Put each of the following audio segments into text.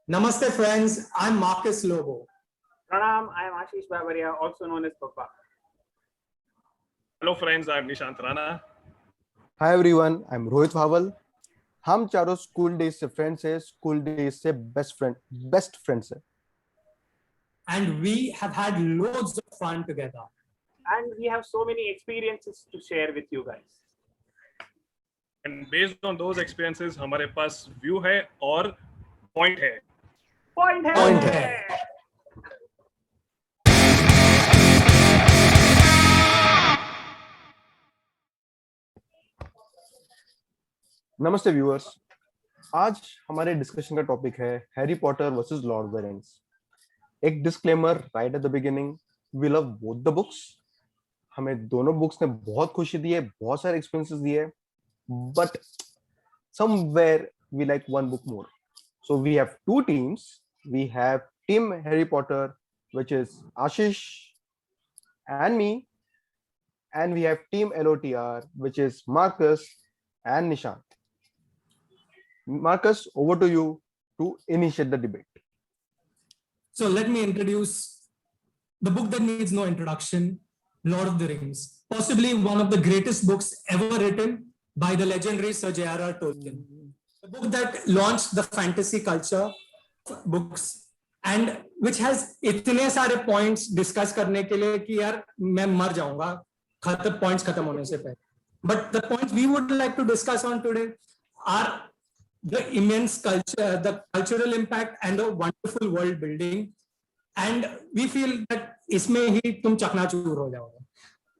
Namaste friends, I'm Marcus Lobo. Pranam, I am Ashish Babaria, also known as Papa. Hello friends, I am Nishant Rana. Hi everyone, I'm Rohit Bhaval. हम चारों school days से friends हैं, school days से best friends हैं. And we have had loads of fun together. And we have so many experiences to share with you guys. And based on those experiences, हमारे पास view है और point है. Point है. नमस्ते viewers. आज हमारे डिस्कशन का टॉपिक है Harry Potter versus Lord of the Rings. एक disclaimer right at the beginning, we love both the books. हमें दोनों बुक्स ने बहुत खुशी दी है, बहुत सारे एक्सपीरियंसेस दिए, but somewhere we like one book more. So we have two teams. We have team Harry Potter which is Ashish and me, and we have team LOTR which is Marcus and Nishant. Marcus, over to you to initiate the debate. So let me introduce the book that needs no introduction, Lord of the Rings. Possibly one of the greatest books ever written by the legendary Sir J.R.R. Tolkien. The book that launched the fantasy culture of books and which has इतने सारे points discuss करने के लिए कि यार मैं मर जाऊंगा points खत्म होने से पहले. But the points we would like to discuss on today are the immense culture, the cultural impact and the wonderful world building. And we feel that इसमें ही तुम चकनाचूर हो जाओगे.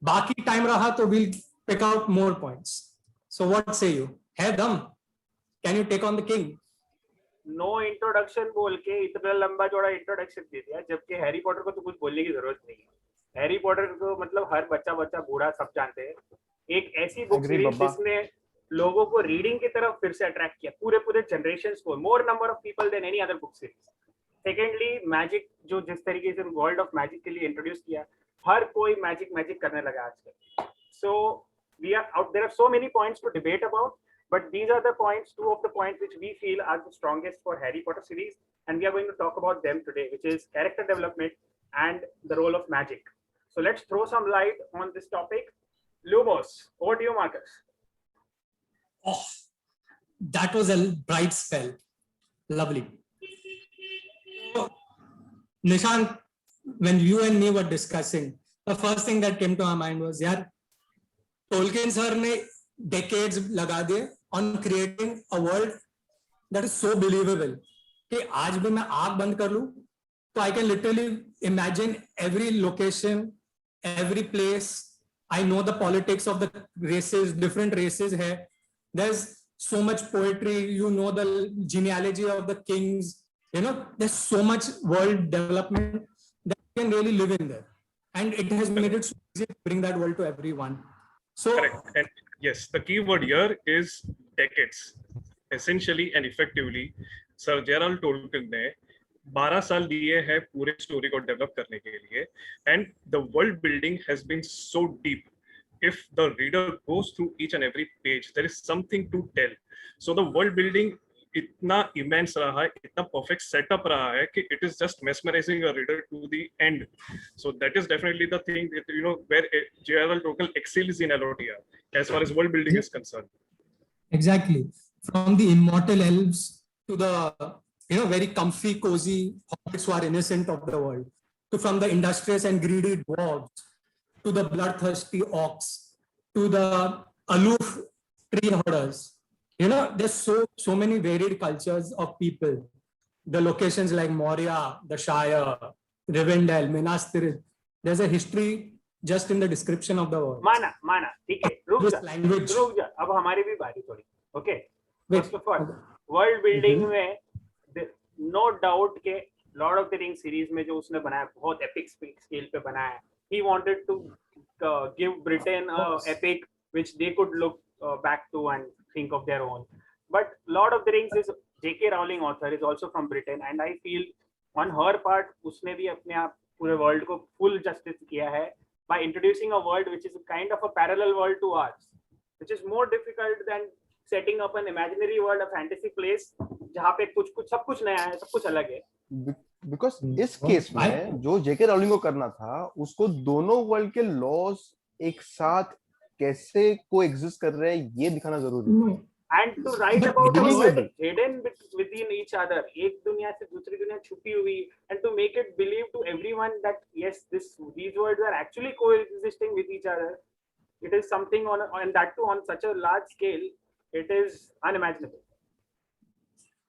बाकी time रहा तो we'll pick out more points. So what say you? है दम? Can you take on the king? No introduction बोल के इतना लंबा चौड़ा इंट्रोडक्शन दे दिया, जबकि हैरी पॉटर को तो कुछ बोलने की जरूरत नहीं है. हैरी पॉटर को मतलब हर बच्चा बूढ़ा सब जानते हैं. एक ऐसी बुक सीरीज जिसने लोगों को रीडिंग की तरफ फिर से अट्रैक्ट किया, पूरे जनरेशंस को, more number of people than any other book series. Secondly magic, जो जिस तरीके से वर्ल्ड ऑफ मैजिक के लिए इंट्रोड्यूस किया, हर कोई मैजिक करने लगा आजकल. So we are out, there are so many points to debate about, but these are the points, two of the points which we feel are the strongest for Harry Potter series, and we are going to talk about them today, which is character development and the role of magic. So let's throw some light on this topic. Lumos, over to you, Marcus. Oh, that was a bright spell. Lovely. So, Nishant, when you and me were discussing, the first thing that came to our mind was, यार, Tolkien sir ने decades लगा दिए on creating a world that is so believable कि आज भी मैं आँख बंद कर लूं तो I can literally imagine every location, every place. I know the politics of the races, different races है. There's so much poetry, you know the genealogy of the kings, you know, there's so much world development that you can really live in there, and it has made it so easy to bring that world to everyone. So correct. And yes, the key word here is decades. Essentially and effectively, Sir J.R.R. Tolkien ने 12 साल दिए हैं पूरे story को develop करने के लिए, and the world building has been so deep. If the reader goes through each and every page, there is something to tell. So the world building इतना immense रहा है, इतना perfect setup रहा है कि it is just mesmerizing a reader to the end. So that is definitely the thing that, you know, where J.R.R. Tolkien excels in LOTR as far as world building is concerned. Exactly. From the immortal elves to the, you know, very comfy, cozy hobbits who are innocent of the world, to from the industrious and greedy dwarves, to the bloodthirsty orcs, to the aloof tree herders. You know, there's so many varied cultures of people. The locations like Moria, the Shire, Rivendell, Minas Tirith. There's a history just in the description of the world. माना ठीक है, रुक जा, अब हमारी भी बारी थोड़ी. Okay, first of all, world building में no doubt के Lord of the Rings series में जो उसने बनाया, बहुत epic scale पे बनाया. He wanted to give Britain a epic which they could look back to and think of their own. But Lord of the Rings is J.K. Rowling author, is also from Britain, and I feel on her part उसने भी अपने आप पूरे world को full justice किया है by introducing a world which is a kind of a parallel world to ours, which is more difficult than setting up an imaginary world, a fantasy place, जहाँ पे कुछ कुछ सब कुछ नया है, सब कुछ अलग है. बिकॉज इस केस में जो जेके राउलिंग को करना था, उसको दोनों वर्ल्ड के लॉज एक साथ कैसे को एग्जिस्ट कर रहे हैं ये दिखाना जरूरी है. And to write But about a world believable. hidden within each other, एक दुनिया से दूसरी दुनिया छुपी हुई, and to make it believe to everyone that yes, these worlds are actually coexisting with each other, it is something and that too on such a large scale, it is unimaginable.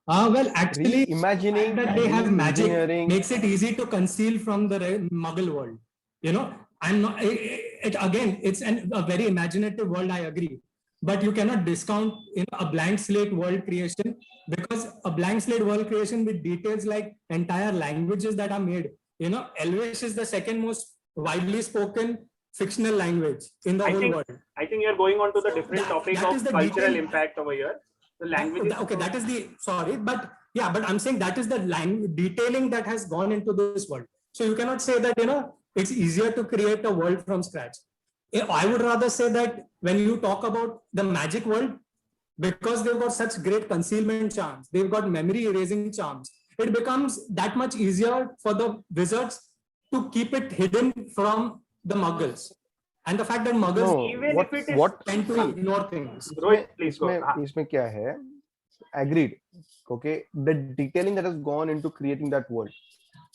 Well, actually, Reimagining, that they have magic re-engineering. makes it easy to conceal from the Muggle world. You know, I'm not. Again, it's a very imaginative world. I agree, but you cannot discount a blank slate world creation, because a blank slate world creation with details like entire languages that are made. Elvish is the second most widely spoken fictional language in the whole world. I think you're going on to the different topic that of is the cultural detail. impact over here. The language. Okay, that is the but I'm saying that is the detailing that has gone into this world. So you cannot say that it's easier to create a world from scratch. I would rather say that when you talk about the magic world, because they've got such great concealment charms, they've got memory erasing charms, it becomes that much easier for the wizards to keep it hidden from the Muggles. And the fact that Muggles tend to ignore things. इसमें क्या है? Agreed. Okay, the detailing that has gone into creating that world,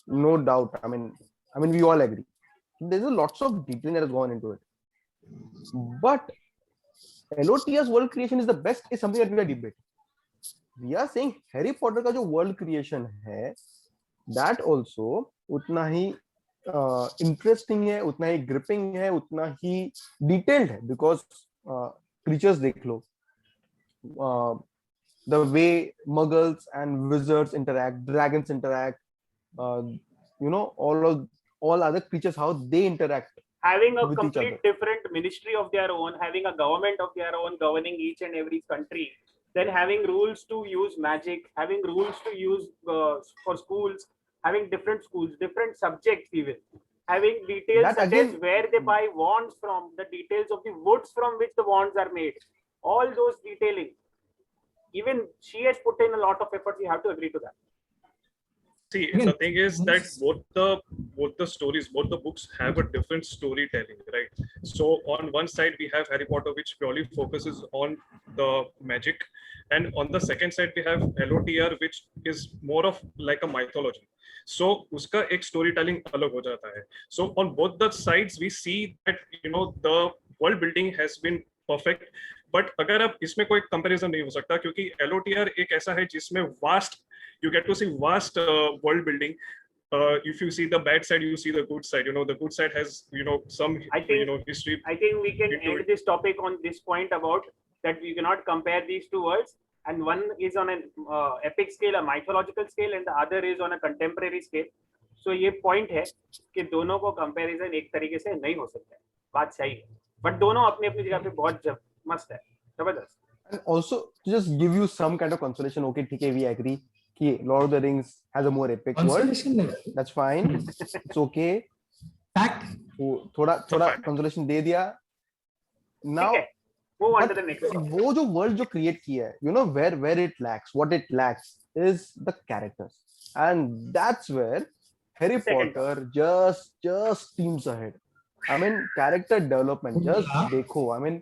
no doubt. I mean, we all agree. There's a lots of detailing that has gone into it. But LOTR's world creation is the best is something that we are debating. We are saying Harry Potter का जो world creation है, that also उतना ही interesting है, उतना ही gripping है, उतना ही detailed है, बिकॉज क्रीचर्स देख लो, the way muggles and wizards interact, dragons interact, all other creatures, how they interact, having a complete different ministry of their own, having a government of their own governing each and every country, then having rules to use magic, having rules to use for schools, having different schools, different subjects, even having details that such again, as where they buy wands from, the details of the woods from which the wands are made, all those detailing. Even she has put in a lot of effort. We have to agree to that. See, the thing is that both the stories, both the books have a different storytelling, right? So on one side we have Harry Potter, which purely focuses on the magic, and on the second side we have LOTR, which is more of like a mythology. So uska ek storytelling alag ho jata hai. So on both the sides we see that the world building has been perfect, but अगर आप इसमें कोई comparison नहीं हो सकता, क्योंकि LOTR एक ऐसा है जिसमें vast, you get to see vast world building. If you see the bad side, you see the good side. The good side has some history. I think we can end this topic on this point about that we cannot compare these two worlds, and one is on an epic scale, a mythological scale, and the other is on a contemporary scale. So ये point है कि दोनों को comparison एक तरीके से नहीं हो सकता है, बात सही है, but दोनों अपनी अपनी जगह पे बहुत मस्त है, जबरदस्त. And also to just give you some kind of consolation, okay, ठीक है, we agree कि Lord of the Rings has a more epic world. That's fine. It's okay. Fact. थोड़ा consolation दे दिया. Now, move on to the next one. वो जो world जो create किया है, where it lacks, what it lacks is the characters, and that's where Harry Potter just teams ahead. I mean, character development. Just देखो. I mean,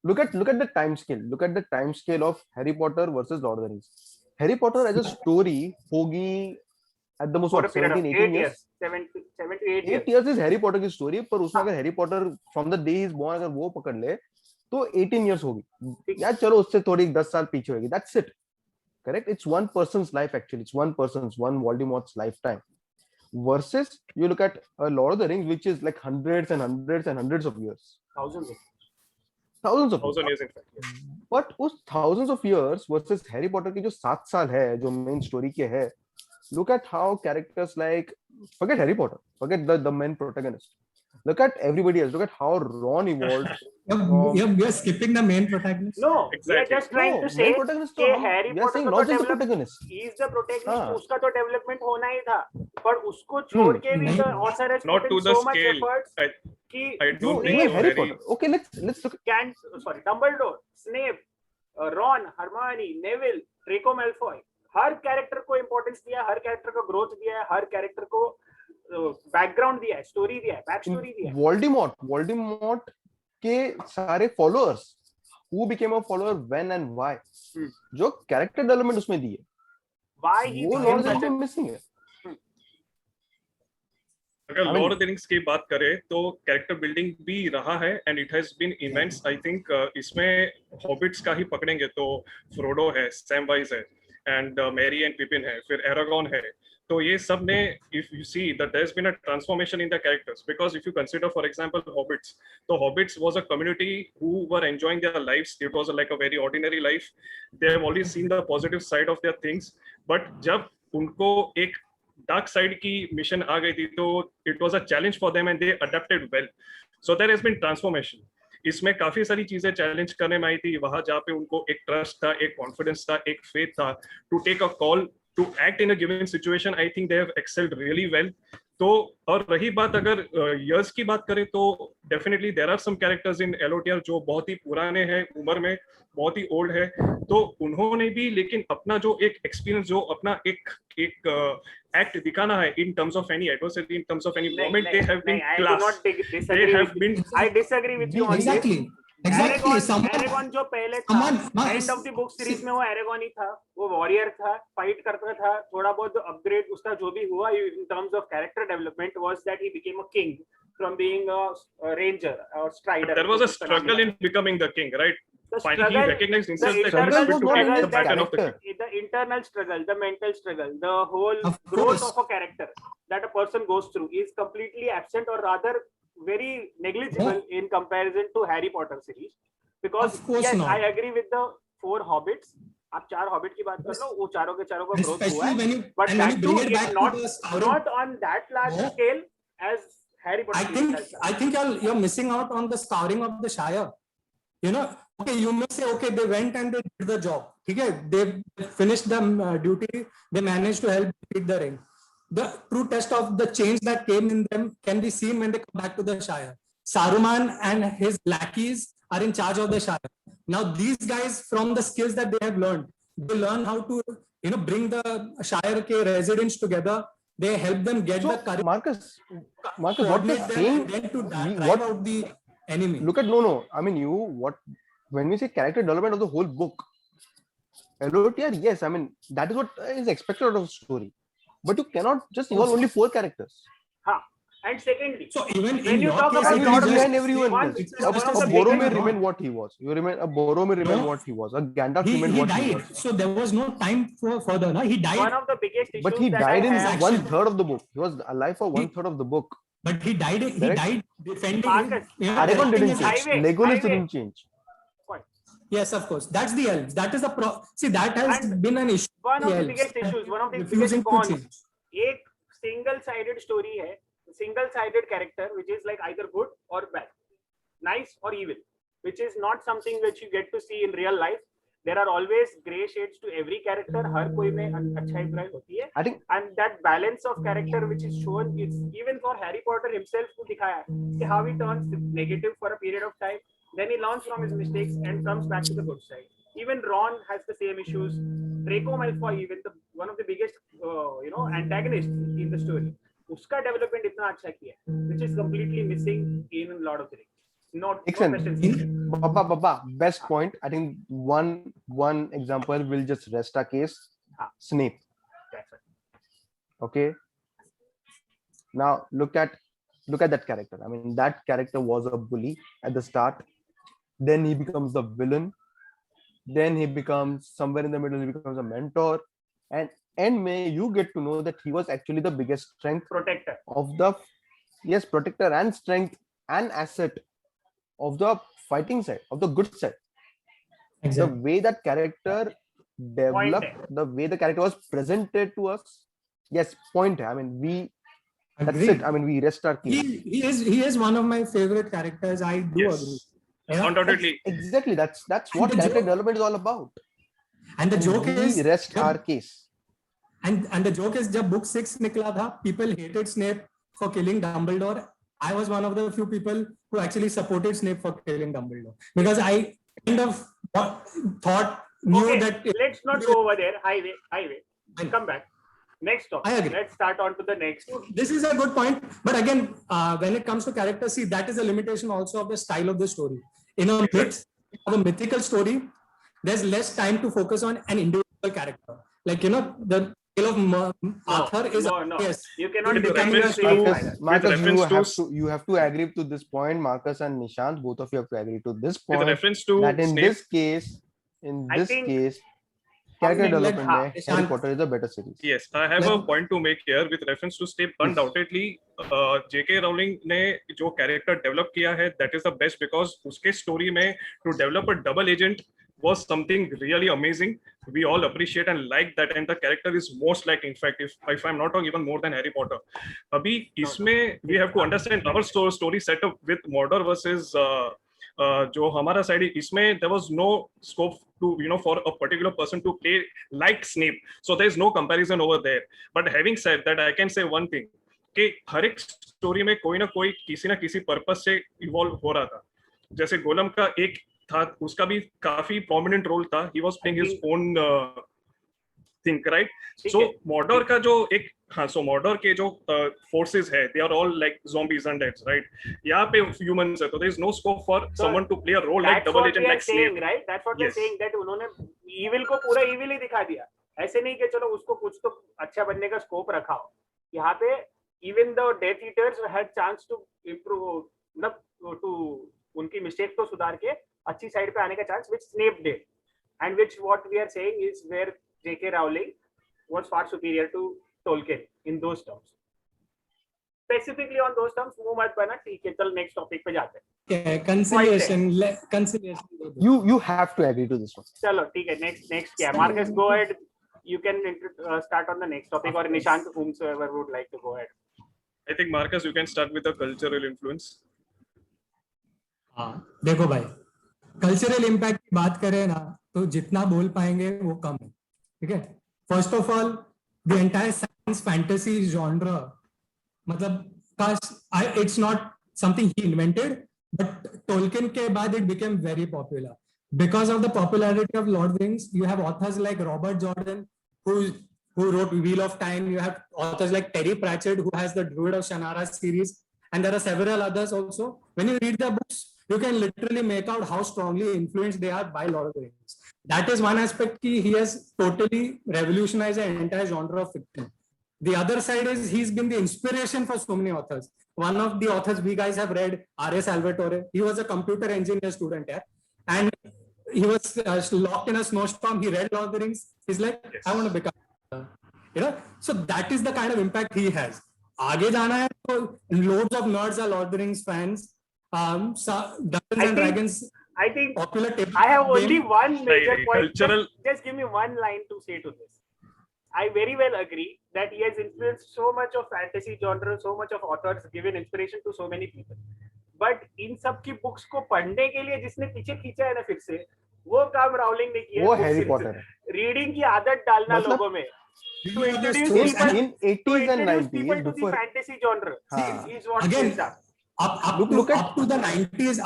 look at the time scale. Look at the time scale of Harry Potter versus Lord of the Rings. Harry Potter as a story होगी at the most 17-18 years. 7 to 8 years. 8 years is Harry Potter की story. पर उसमें अगर Harry Potter from the day he is born अगर वो पकड़ ले तो 18 years होगी. या चलो उससे थोड़ी 10 साल पीछे होगी. That's it. Correct? It's one person's life actually. It's one Voldemort's lifetime. Versus you look at Lord of the Rings, which is like hundreds and hundreds and hundreds of years. Thousands of years in fact. But उस thousands of years versus Harry Potter की जो 7 साल है जो main story के है, look at how characters like, forget Harry Potter, forget the main protagonist, look at everybody else, look at how Ron evolved. You're skipping the main protagonist. No, exactly. We are just trying to say कि Harry Potter not just the protagonist. He is the protagonist. उसका तो development होना ही था, पर उसको छोड़ के भी the author has not put in so much efforts. I don't think Harry Potter. Okay, let's look. Dumbledore, Snape, Ron, Hermione, Neville, Draco Malfoy. Her character को इंपॉर्टेंस दिया है, हर कैरेक्टर को ग्रोथ दिया है, हर कैरेक्टर को बैकग्राउंड दिया है, story दिया है, बैक स्टोरी दिया है. वोल्डेमॉर्ट के सारे followers who became a follower when and why, जो कैरेक्टर डेवलपमेंट उसमें दी है, why he वो became Lord such a missing है. अगर लॉर्ड ऑफ द रिंग्स की बात करें तो कैरेक्टर बिल्डिंग भी रहा है and it has been immense. I think इसमें हॉबिट्स का ही पकड़ेंगे तो फ्रोडो है, सैमवाइज है एंड मैरी एंड पिपिन है, फिर एरागॉन है. तो ये सब ने, if you see that there has been a transformation in the characters, because if you consider for example hobbits, तो hobbits was a community who were enjoying their lives. It was like a very ordinary life. They have always seen the positive side of their things, but जब उनको एक dark side की mission आ गई थी तो it was a challenge for them and they adapted well. So there has been transformation. इसमें काफी सारी चीजें चैलेंज करने में आई थी वहां जहाँ पे उनको एक ट्रस्ट था, एक कॉन्फिडेंस था, एक फेथ था to take a call, to act in a given situation. I think they have excelled really well. तो और रही बात अगर इयर्स की बात करें तो definitely there are some characters in LOTR जो बहुत ही पुराने हैं, उम्र में बहुत ही ओल्ड है. तो उन्होंने भी लेकिन अपना जो एक एक्सपीरियंस, जो अपना एक एक्ट दिखाना है in terms of any adversity, in terms of any moment, they have been I do class. not disagree They have with been. I disagree with you on this. Exactly. Aragon जो पहले था, and of the book series में वो Aragon ही था, वो warrior था, fight करता था, थोड़ा बहुत अपग्रेड उसका जो भी हुआ in terms of character development was that he became a king from being a ranger और strider. There was a struggle in becoming the king, right? The Finally, struggle, he recognized himself the that internal he was fit to take the struggle, baton of the king. the internal struggle, the mental struggle, the whole Of growth course. of a character that a person goes through is completely absent or rather very negligible in comparison to Harry Potter series. Because Of course yes, not. I agree with the 4 hobbits. आप 4 hobbit की बात कर लो, वो चारों के चारों का growth हुआ Especially है, when you but and when that you bring too it is back not to the scouring. not on that large No. scale as Harry Potter. I think you're missing out on the scouring of the Shire. You know, okay, you may say, okay, they went and they did the job. Okay, they finished the duty. They managed to help beat the ring. The true test of the change that came in them can be seen when they come back to the Shire. Saruman and his lackeys are in charge of the Shire. Now, these guys, from the skills that they have learned, they learn how to, bring the Shire ke residents together. They help them get So the courage, Marcus, what you're coordinate them, saying, and then to drive what out the enemy. look at no, I mean when we say character development of the whole book, LOTR, yes, I mean that is what is expected out of a story, but you cannot just involve only 4 characters. हाँ. And secondly, So even when in you your talk case, about And you it leave is behind just- everyone one- else. one of the Boromir biggest- remained what he was. Boromir remained No. what he was. A Gandalf he remained what he died. was. So there was no time for further. No? He died, one of the biggest issues But he that died I in have, one- 1/3 of the book. He was alive for 1/3 of the book. but he died. He Correct. died defending. Marcus, Aragorn protecting didn't his change. highway, Legolas highway. didn't change. Yes, of course. That's the elves. That is the See, that has And been an issue. one of the elves. biggest issues, one of the Refusing biggest cons. to change. एक single sided story है, single sided character which is like either good or bad, nice or evil, which is not something which you get to see in real life. There are always gray shades to every character. हर कोई में अच्छाई बुराई होती है. I think And that balance of character which is shown, it's even for Harry Potter himself को दिखाया है कि how he turns negative for a period of time, then he learns from his mistakes and comes back to the good side. Even Ron has the same issues. Draco Malfoy, even one of the biggest antagonists in the story, उसका development इतना अच्छा किया है, which is completely missing in Lord of the Rings. Not Excellent. special. Baba, best point. I think one example will just rest our case. Snape. That's it. Okay. Now look at that character. I mean, that character was a bully at the start. Then he becomes the villain. Then he becomes somewhere in the middle. He becomes a mentor, and may you get to know that he was actually the biggest strength Protector. of the protector and strength and asset of the fighting side, of the good side. Exactly. The way that character developed, Point. the way the character was presented to us, yes, point. I mean, that's Agreed. it. I mean, we rest our case. He is one of my favorite characters. I do Yes. agree. Yeah. Undoubtedly. Exactly. That's what the character joke- development is all about. And the joke We is, rest our case. and the joke is, जब book 6 निकला था, people hated Snape for killing Dumbledore. I was one of the few people who actually supported Snape for killing Dumbledore, because I kind of knew Okay, that. let's not go over there. Highway. Fine. come back. Next topic. I agree. Let's start on to the next. This is a good point, but again, when it comes to character, see, that is a limitation also of the style of the story. In a myth, of a mythical story, there's less time to focus on an individual character. Like, you know, the tale of Arthur is no. yes, You cannot With defend reference the to- same Marcus, either. Marcus, reference to- you have to agree to this point. Marcus and Nishant, both of you have to agree to this With point. reference to That in Snape, this case, I think character let- development हाँ, में Harry Nishant. Potter is a better series. yes, I have a Let- point to make here with reference to Snape. Undoubtedly, J.K. Rowling ने जो character develop किया है, that is the best because उसके story में to develop a double agent was something really amazing. We all appreciate and like that, and the character is most like, in fact, if I'm not wrong, even more than Harry Potter. अभी इसमें we have to understand our story setup with Mordor versus जो हमारा side है, इसमें there was no scope to, you know, for a particular person to play like Snape. So there is no comparison over there. But having said that, I can say one thing कि हर एक story में कोई ना कोई किसी ना किसी purpose से इवॉल्व हो रहा था. जैसे गोलम का एक था, उसका भी काफी प्रोमिनेंट रोल था. He was playing his own thing, right? So Mordor का जो एक सो मॉर्डर के जो फोर्सेस है, they are all like zombies and deads, right? यहाँ पे ह्यूमंस है, तो there is no scope for someone to play a role like double agent like Snape, right? That's what we are Yes. Saying, that उन्होंने evil को पूरा evil ही दिखा दिया. ऐसे नहीं कि चलो उसको कुछ तो अच्छा बनने का स्कोप रखा हो. यहाँ पे even the death eaters had chance to improve, मतलब टू उनकी मिस्टेक को सुधार के अच्छी साइड पे आने का chance, which Snape did, and which what we are saying is where JK Rowling was far superior to Tolkien in those terms. Specifically on those terms मुंह मत बना. ठीक है, चल नेक्स्ट टॉपिक पे जाते हैं. okay, conciliation. You have to agree to this one. चलो ठीक है, नेक्स्ट क्या है? Marcus, go ahead. You can start on the next topic, or Nishant, whomsoever would like to go ahead. I think Marcus, you can start with the cultural influence. हाँ, देखो भाई, cultural impact की बात करें ना, तो जितना बोल पाएंगे वो कम है. ठीक है, first of all the entire science fantasy genre, मतलब it's not something he invented, but Tolkien के बाद it became very popular because of the popularity of Lord of the Rings. You have authors like Robert Jordan who wrote Wheel of Time. You have authors like Terry Pratchett who has the Druid of Shannara series, and there are several others also. When you read their books, you can literally make out how strongly influenced they are by Lord of the Rings. That is one aspect. He has totally revolutionized the entire genre of fiction. The other side is he's been the inspiration for so many authors. One of the authors we guys have read, R.A. Salvatore. He was a computer engineer student here, and he was locked in a snowstorm. He read Lord of the Rings. He's like, Yes. I want to become, you know. So that is the kind of impact he has. आगे जाना है तो loads of nerds are Lord of the Rings fans. Dungeons and Dragons I think popular table. I have only one major Like, point. cultural- Just give me one line to say to this. I very well agree that he has influenced so much of fantasy genre, so much of authors, given inspiration to so many people. But in सब की books को पढ़ने के लिए जिसने पीछे खींचा है ना फिर से, वो काम राउलिंग ने किया है. वो हैरी पॉटर है. रीडिंग की आदत डालना मतलब- लोगों में, to introduce In people, 80s and 90s, people to the before fantasy genre हाँ. is what Again, is that.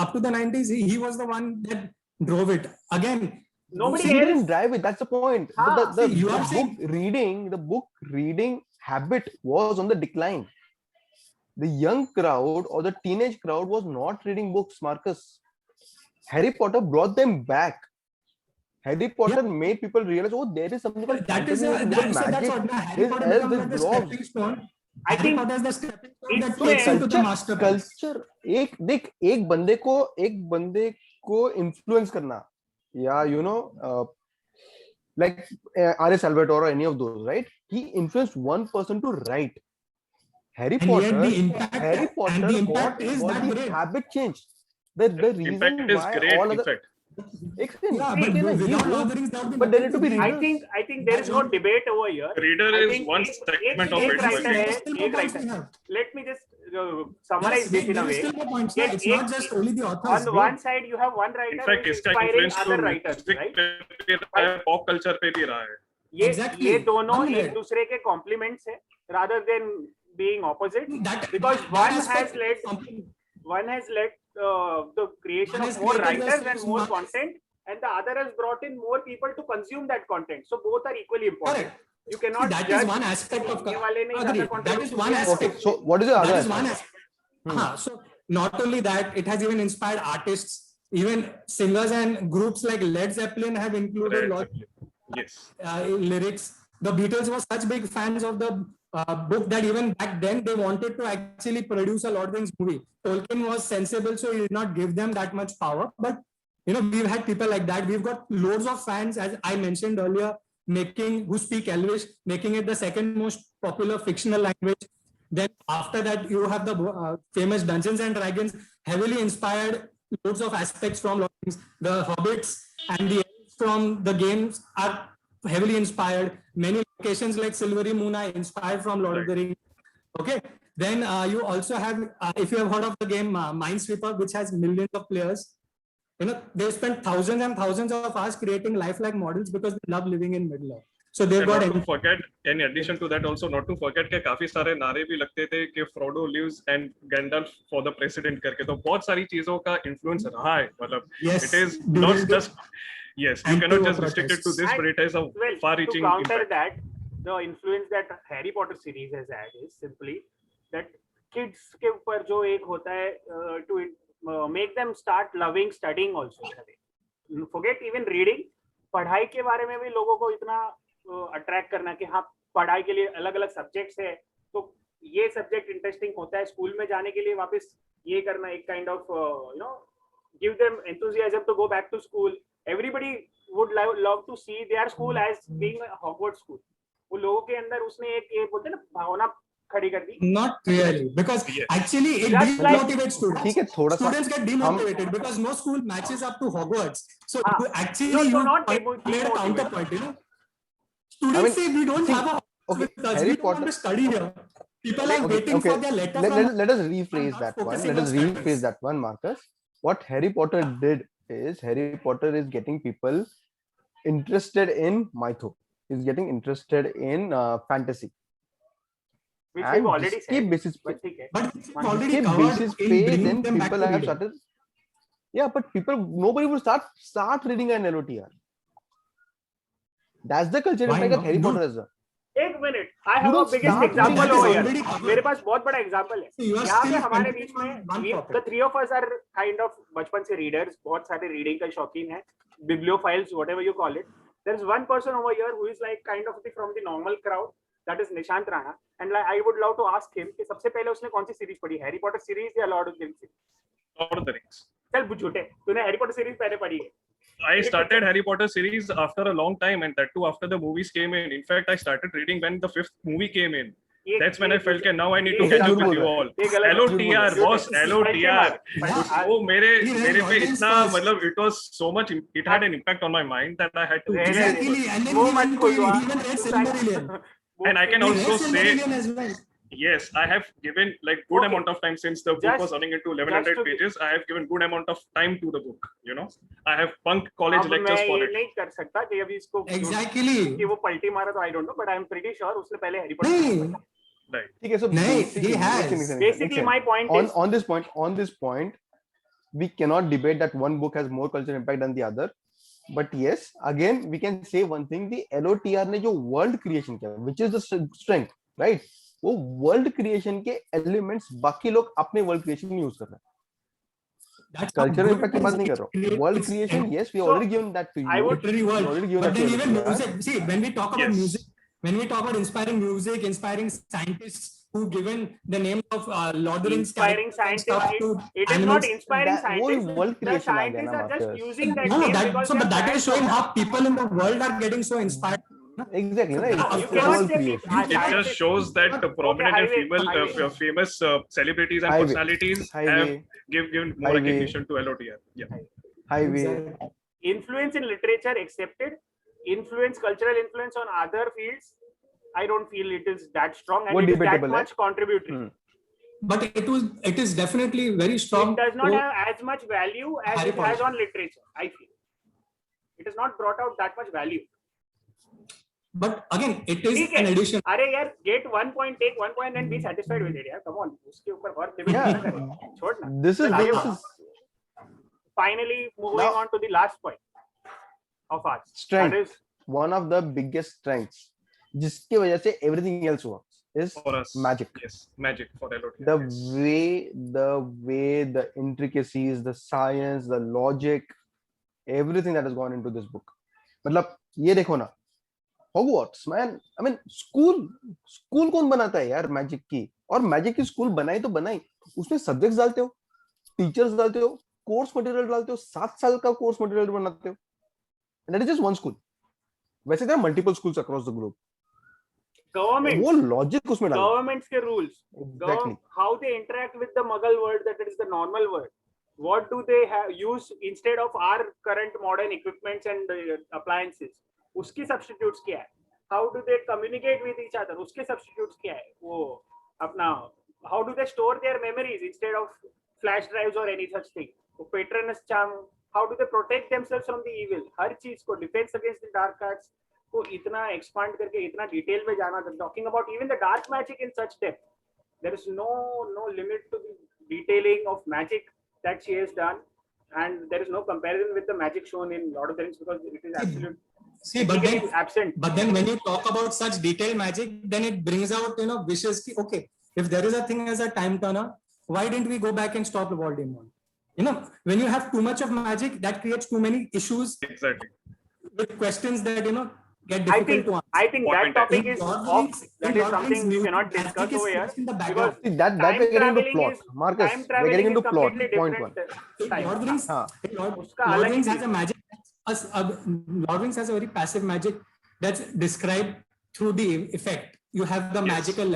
up to the 90s, he was the one that drove it. Again, Nobody he else. didn't drive it. That's the point. हाँ, The see, you are saying- book reading habit was on the decline. The young crowd or the teenage crowd was not reading books, Marcus. Harry Potter brought them back. Harry Potter made people realize, oh, there is something called that is fantasy, so that's magic. what Harry There's Potter elves, becomes like the there's dwarves. stepping stone. I Harry think Potter is the stepping stone that it's takes where him to the master class. Culture एक बंदे को influence करना, या you know like R.A. Salvatore or any of those, right? He influenced one person to write. Harry And Potter, yet the impact got is that the great. habit changed. The reason Impact is why great, all in other fact. explain, Yeah, ठीक but है ना, ये without वो- Lord of the Rings, that would be but there need to be nothing. I think there is no debate over here. Reader I is think one एक segment of it. writer है, Still एक more points writer. we have. Let me just summarize Yes, this in a there is way. still more points. Yes, It's not just only the authors. On the one side, you have one writer In fact, who is इसका inspiring influence other तो writers, music right? पे भी रहा है, pop culture पे भी रहा है. Exactly. ये दोनों एक Unread. दूसरे के compliments है, rather than being opposite. That- Because that one aspect has led is complete. the creation One of has more created writers the and more smart- content, and the other has brought in more people to consume that content. So both are equally important. Correct. You cannot that judge is one aspect of ये वाले ने agreed. ज़्यादा That is one contribution aspect. किया Okay, so what is the other That is one aspect? aspect. So not only that, it has even inspired artists, even singers and groups like Led Zeppelin have included Red lot Zeppelin. Yes. lyrics. The Beatles were such big fans of the book that even back then they wanted to actually produce a Lord of the Rings movie. Tolkien was sensible, so he did not give them that much power. But you know, we've had people like that. We've got loads of fans, as I mentioned earlier, who speak Elvish, making it the second most popular fictional language. Then after that, you have the famous Dungeons and Dragons, heavily inspired loads of aspects from Lord of the Rings. The hobbits and the elves from the games are heavily inspired. Many locations like Silvery Moon are inspired from Lord of the Rings. Okay. Then you also have, if you have heard of the game Minesweeper, which has millions of players, you know, they spend thousands and thousands of hours creating lifelike models because they love living in Middle Earth. So they've And got not to forget, in addition to that, also not to forget कि काफी सारे नारे भी लगते थे कि Frodo lives and Gandalf for the president करके, तो बहुत सारी चीजों का influence रहा है, मतलब Yes, it is during not the just, yes, you cannot just anti-war restrict it to this, And, but it has a well, to far-reaching counter impact. that, the influence that Harry Potter series has had is simply that kids के ऊपर जो एक होता है to make them start loving studying also. Forget even reading, पढ़ाई के बारे में भी लोगों को इतना अट्रैक्ट करना कि हाँ पढ़ाई के लिए अलग अलग सब्जेक्ट्स है, तो ये सब्जेक्ट इंटरेस्टिंग होता है, स्कूल में जाने के लिए वापस ये करना एक kind of you know give them enthusiasm to go back to school. Everybody would love to see their school as being a Hogwarts school. वो लोगों के अंदर उसने एक ये बोलते हैं ना भावना खड़ी कर दी. Not really, because Yes. actually it Just like- demotivates students. ठीक है, थोड़ा सा Students get demotivated because no school matches up to Hogwarts. So Ah. you actually No, so you not made a demotivated. counterpoint, you know. Students say we don't see, have a Hogwarts okay, with us. Harry We don't want Potter- to study here. People are Okay, waiting okay. for their letter let, from let, let us rephrase not that one. focusing Let on us studies. rephrase that one, Marcus. What Harry Potter did is Harry Potter is getting people interested in mytho. Is getting interested in fantasy. Which And we've already जिसके said. basis पे, But ठीक है. But it's जिसके already जिसके covered basis in पे bringing then them back people to have reading. started. Yeah, but nobody will start reading an LOTR. That's the cultural Why impact that not? Harry Dude, Potter has done. एक minute, I You have a don't biggest start example reading over that is here. already covered. मेरे पास बहुत बड़ा example है. You are यहाँ पे still हमारे continuing बीच में on one we, topic. the three of us are kind of बचपन से readers, बहुत सारे reading का शौकीन है, bibliophiles, whatever you call it. There is one person over here who is like kind of from the normal crowd, that is Nishant Rana, and like I would love to ask him कि सबसे पहले उसने कौन सी series पढ़ी, Harry Potter series या Lord of the rings? Lord of the Rings. चल झूठे, तूने हैरी पॉटर सीरीज पहले पढ़ी है. I started Harry Potter series after a long time, and that too after the movies came in. In fact, I started reading when the 5th movie came in. That's when I felt that now I need to ये catch up झूठ with बोल you रहा है. all. ये गलत है. LOTR, boss, LOTR. Yeah. वो मेरे He read मेरे पे Lord of the इतना Rings मतलब it was so much, it had an impact on my mind that I had to. Very Exactly, and then वो he मत went to, खुलवा. he even read Silmarillion. And I can He also read say, Silmarillion as well. yes, I have given like good Okay. amount of time since the book Just- was running into just 1100 to- pages. I have given good amount of time to the book. You know, I have bunked college अब lectures मैं for ये it. नहीं कर सकता कि अभी इसको Exactly. कि वो पलटी मारा तो I don't know, but I am pretty sure उसने पहले हैरी पॉटर नहीं, Right. ठीक है, so नहीं, basically, he has. Basically, my point is on this point, we cannot debate that one book has more cultural impact than the other. But yes, again, we can say one thing: the LOTR ने जो world creation किया, which is the strength, right? वो world creation के elements बाकी लोग अपने world creation में use कर रहे हैं. that's how Cultural good impact की it बात is. नहीं कर रहा हूँ. World It's- creation, yes, we So, already given that to you. I would- literary We world. already given But that then to even LOTR. music, see, when we talk about Yes. music, when we talk about inspiring music, inspiring scientists who given the name of Lord of the Rings inspiring characters and stuff scientists. to It is animals. not inspiring That whole scientists. world The creation आ गया scientists ना, are just Marcus. using that No, name that, because so, they but are that is fans showing of how that. people in the world are getting so inspired. Exactly, right? You It's cannot world say creation. people- It just scientists- shows that the prominent and highway. famous celebrities and Highway. personalities have Highway, given more Highway. recognition to LOTR. Yeah. highway. Exactly. Influence in literature accepted. Influence, cultural influence on other fields. I don't feel it is that strong and वो it is that debatable है. much contributory. But it is definitely very strong. It does not to- have as much value as Harry it has Potter. on literature, I feel. It has not brought out that much value. But again, it is ठीक an है. addition. अरे यार, get one point, take 1 point and be satisfied with it. यार, come on. उसके ऊपर और debate Yeah. ना करें. छोड़ ना. This is चल, आगे this बढ़ो. is Finally, moving Now- on to the last point of ours. strength. That is One of the biggest strengths जिसकी वजह से everything else works is For us, magic. Yes, magic for LOTR. The yes. way, the intricacies, the science, the logic, everything that has gone into this book. मतलब ये देखो ना, Hogwarts, man. I mean, school कौन बनाता है यार magic की? और मैजिक की स्कूल बनाई तो बनाई, उसमें सब्जेक्ट्स डालते हो, टीचर्स डालते हो, कोर्स मटेरियल डालते हो, 7 साल का कोर्स मटेरियल बनाते हो. And that is just one school. वैसे there are multiple schools across the globe. Government, वो लॉजिक उसमें डालो. governments के rules, Exactly. how they interact with the Mughal world, that is the normal world. What do they have use instead of our current modern equipments and appliances? उसकी substitutes क्या है? How do they communicate with each other? उसके substitutes क्या है? वो अपना how do they store their memories instead of flash drives or any such thing? वो patronus charm, how do they protect themselves from the evil? हर चीज को defense against the dark arts को इतना expand करके इतना detail में जाना, talking about even the dark magic in such depth. There is no limit to the detailing of magic that she has done, and there is no comparison with the magic shown in Lord of the Rings because it is absolute. See, but then, absent. but then when you talk about such detailed magic, then it brings out, wishes. Okay, if there is a thing as a time turner, why didn't we go back and stop Voldemort? When you have too much of magic, that creates too many issues. Exactly. With questions that, get difficult to answer. I think that topic is off. That is something we cannot discuss over here. Because See, that we're getting into plot. Marcus, we're getting into plot. Point one. Lord of the Rings, हाँ. Lord of the Rings has a magic. Lord of the Rings has a very passive magic that's described through the effect. You have the magical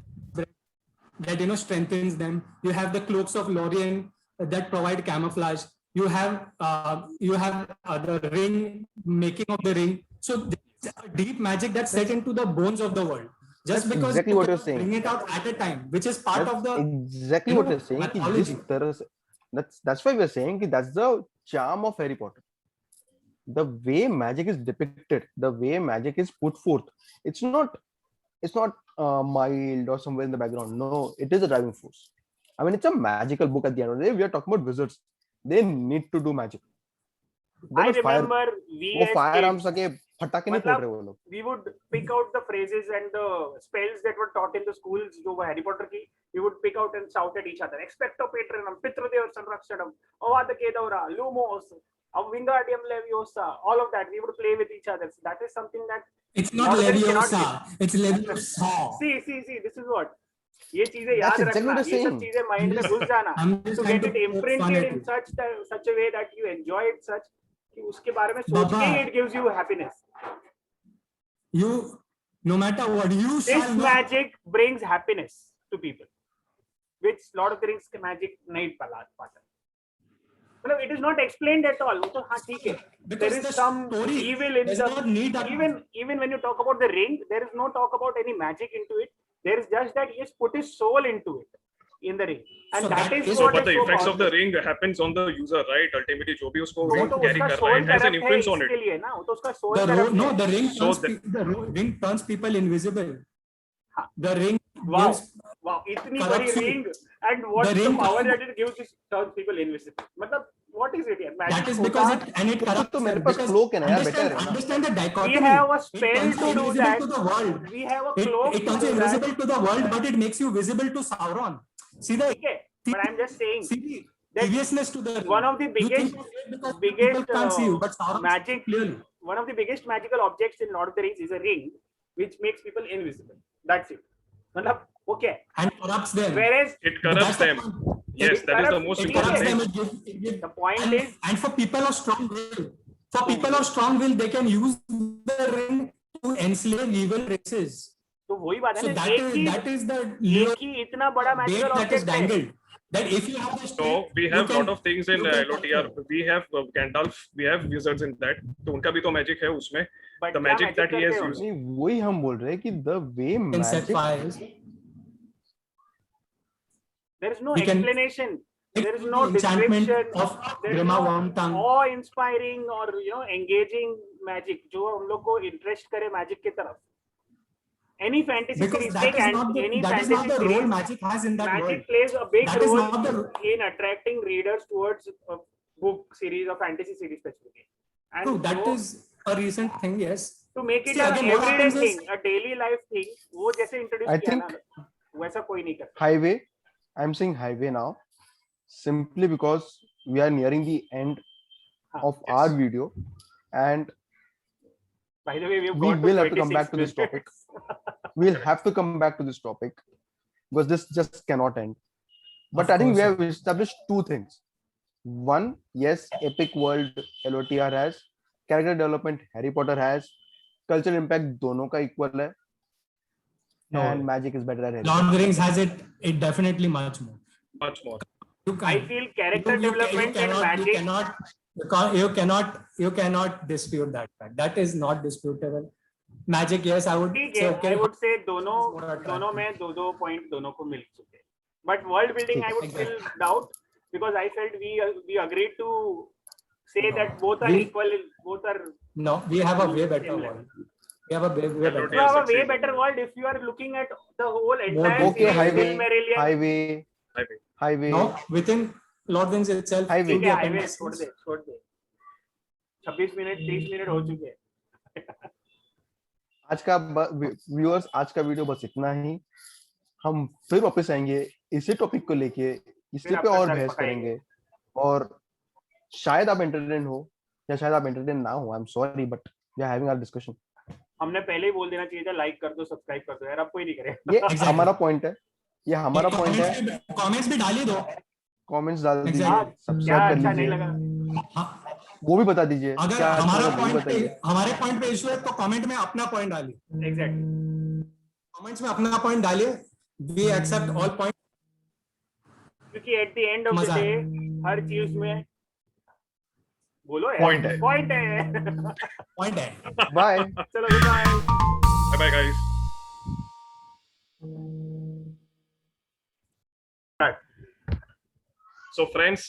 that strengthens them. You have the cloaks of Lorien that provide camouflage. You have the ring, making of the ring. So there's a deep magic that's set into the bones of the world. Just That's because exactly what you're saying. bring it out at a time, which is part of the exactly what you're saying. कि जिस तरह से, that's why we're saying कि that's the charm of Harry Potter. The way magic is depicted, the way magic is put forth, it's not mild or somewhere in the background. No, it is a driving force. I mean, it's a magical book. At the end of the day, we are talking about wizards. They need to do magic. I remember वो firearms के फटाके नहीं फोड़ रहे वो लोग. We would pick out the phrases and the spells that were taught in the schools जो Harry Potter की, we would pick out and shout at each other. Expecto Patronum, Pitradev Sanrakshanam, Avada Kedavra, Lumos, Wingardium Leviosa, all of that. We would play with each other. So that is something that it's not Leviosa, it's Leviosa. See, this is what. ये चीजें याद रखना, ये सब चीजें mind में घुस जाना, to get it imprinted in such a way that you enjoy it such कि उसके बारे में सोच के it gives you happiness. You, no matter what you shall this magic brings happiness to people, which Lord of the Rings magic नहीं पाता. मतलब it is not explained at all. तो हाँ ठीक है. There is some evil in the even when you talk about the ring, there is no talk about any magic into it. There is just that he has put his soul into it in the ring, and so that is what. But the effects of the ring happens on the user, right? Ultimately, जो भी उसको ring carry कर रहा है, has an influence on it. The ring turns people invisible. The ring gives. Wow, इतनी बड़ी ring, and what the power that it gives is turns people invisible. मतलब what is it here? That is because it corrupts. तो मेरे पास cloak है ना यार, better है ना. Understand the dichotomy. We have a spell to do that. To the world. We have a cloak. It turns you invisible to the world, but it makes you visible to Sauron. See the. Okay, but I'm just saying. See the deviousness to the. One of the biggest magic. Clearly. One of the biggest magical objects in Lord of the Rings is a ring, which makes people invisible. That's it. Okay. And corrupts them. Whereas it corrupts them. Yes, that is the most important thing. The point is, and for people of strong will, they can use the ring to enslave evil races. तो वही बात है ना. That is the एक ही इतना बड़ा magical object है. That if you have so we have lot of things in LOTR. We have Gandalf, we have wizards in that. तो उनका भी तो magic है उसमें. The magic that he has used. नहीं वही हम बोल रहे हैं कि the way magic. There is no explanation. There is no description. There is no awe-inspiring or engaging magic जो हम लोग को interest करे magic की तरफ. Any fantasy series, take any fantasy series, magic has in that magic world. plays a big role in attracting readers towards a book series or fantasy series specifically. And that is a recent thing, yes. to make it See, an again, what everyday happens is- thing, a daily life thing, वो जैसे introduce I किया ना, think वैसा कोई नहीं करता. highway. I'm saying highway now, simply because we are nearing the end of Yes. our video, and By the way, we have we got will to have to come back to this 26 topic. We'll have to come back to this topic because this just cannot end. But Of I think we course, have established two things. One, yes, Epic World LOTR has, character development Harry Potter has, cultural impact दोनों का equal है, No. and magic is better at Harry Lord Potter. of the Rings has it definitely much more. Much more. You I can't. feel character development and magic. You cannot dispute that fact. That is not disputable. Magic, yes, I would ठीक say है, okay. I would say दोनों It's more attractive. दोनों में दो point दोनों को मिल चुके. But world building, ठीक I है. would still doubt because I felt we agreed to say No. that both are We- equal, both are. No, we have a way better Similar. world. We have a way You better. have a way succeed. better world if you are looking at the whole entire Okay, series, highway, Silmarillion. highway, Highway. highway. No, within Lord of the Rings itself, Highway. through ठीक the है, highway appendices. छोड़ दे 26 minute 30 minute हो चुके हैं. आज का viewers, आज का वीडियो बस इतना ही. हम फिर वापस आएंगे इसी टॉपिक को लेके, इसी फिर पे अपना और सर बहस पकाएंगे. करेंगे, और शायद आप एंटरटेन हो या शायद आप एंटरटेन ना हो. I am sorry, but we are having our discussion. हमने पहले ही बोल देना चाहिए था, लाइक कर दो, सब्सक्राइब कर दो यार, अब कोई नहीं करेगा. ये Exactly. हमारा पॉइंट है, ये हमारा पॉइंट है. कमेंट्स भी डालिए दो. कमेंट्स डाल दीजिए, Exactly. क्या सब्सक्राइब कर अच्छा नहीं लीजिए, लगा. हाँ, वो भी बता दीजिए अगर क्या अच्छा हमारा लगा, वो भी पॉइंट पे बताइए. हमारे पॉइंट पे इशू है तो कमेंट में अपना पॉइंट डालिए. एग्जैक्टली, कमेंट्स में अपना पॉइंट डालिए. We accept all point. क्योंकि at the end of the मजा डे है. हर चीज में बोलो यार, Point है. पॉइंट है. पॉइंट है. बाय. चलो bye. Bye bye guys. So friends,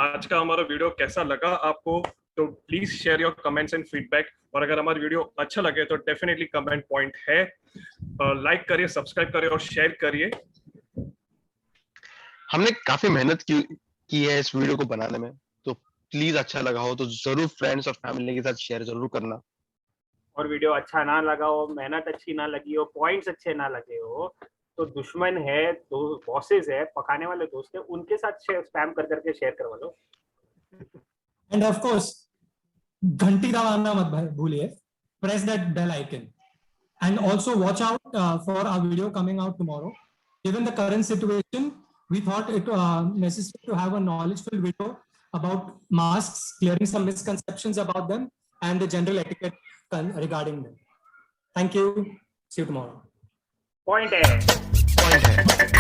आज का हमारा वीडियो कैसा लगा आपको, तो please share your comments and feedback. और अगर हमारा वीडियो अच्छा लगे तो डेफिनेटली कमेंट पॉइंट है, लाइक करिए, सब्सक्राइब करिए और शेयर करिए. हमने काफी मेहनत की है इस वीडियो को बनाने में, तो प्लीज अच्छा लगा हो तो जरूर फ्रेंड्स और फैमिली के साथ शेयर जरूर करना. और वीडियो अच्छा ना लगा हो, मेहनत अच्छी ना लगी हो, पॉइंट्स अच्छे ना लगे हो, तो दुश्मन है, दो बॉसेस है, पकाने वाले दोस्त है, उनके साथ स्पैम कर करके शेयर करवा लो. एंड ऑफ कोर्स घंटी दबाना मत भूलिए. Press that bell icon and also watch out for our video coming out tomorrow. Given the current situation, we thought it necessary to have a knowledge-filled video about masks, clearing some misconceptions about them, and the general etiquette regarding them. Thank you. See you tomorrow. Point है. Point है.